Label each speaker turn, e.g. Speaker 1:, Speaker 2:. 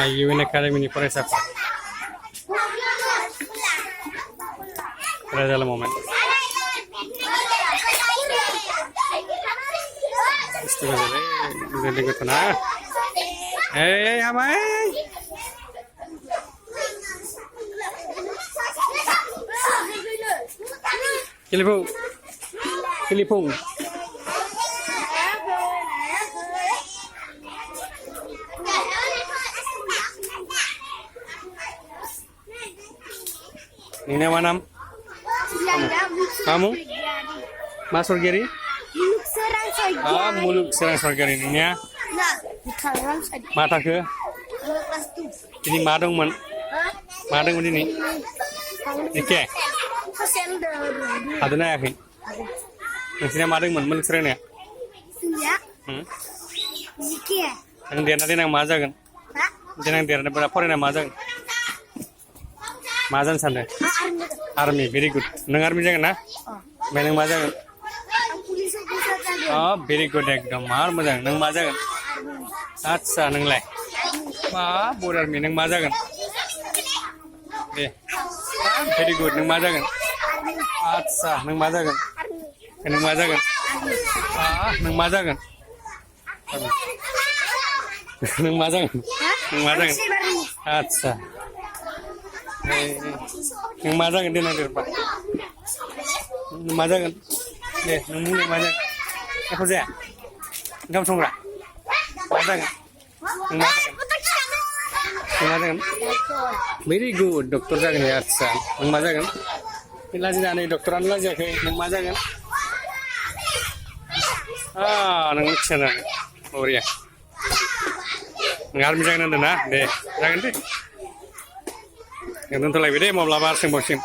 Speaker 1: UN Academy फरायसाफोर राजाला moment बुस्थु जाबाय जों गथ'ना ओइ हाबाय Kilipung ini mana kamu masuk giri muluk serang sorgari ini ya mata ke ini madung ini Oke ada na yakin Maksudnya madeng muluk serang ya yang dia nanti nang maza kan jangan dia nanti berapa orang nang maza mazan sana army very good nang army jangan na nang maza kan oh very good ekdom mar mazang nang maza kan acha nang lai ma bor army nang maza kan very good nang maza kan acha nang maza kan nang maza kan nang maza kan nang maza kan acha nang maza kan dia nanti berapa nang maza kan nang mulai maza apa sih kamu songra maza kan nang maza kan very good dokter jangan ya acha nang maza kan Ilaji na ni dokteran lagi ke nang maza kan nang chana oria ngar mi jangan na deh jangan deh yang tentu lagi deh mau belajar sing bosin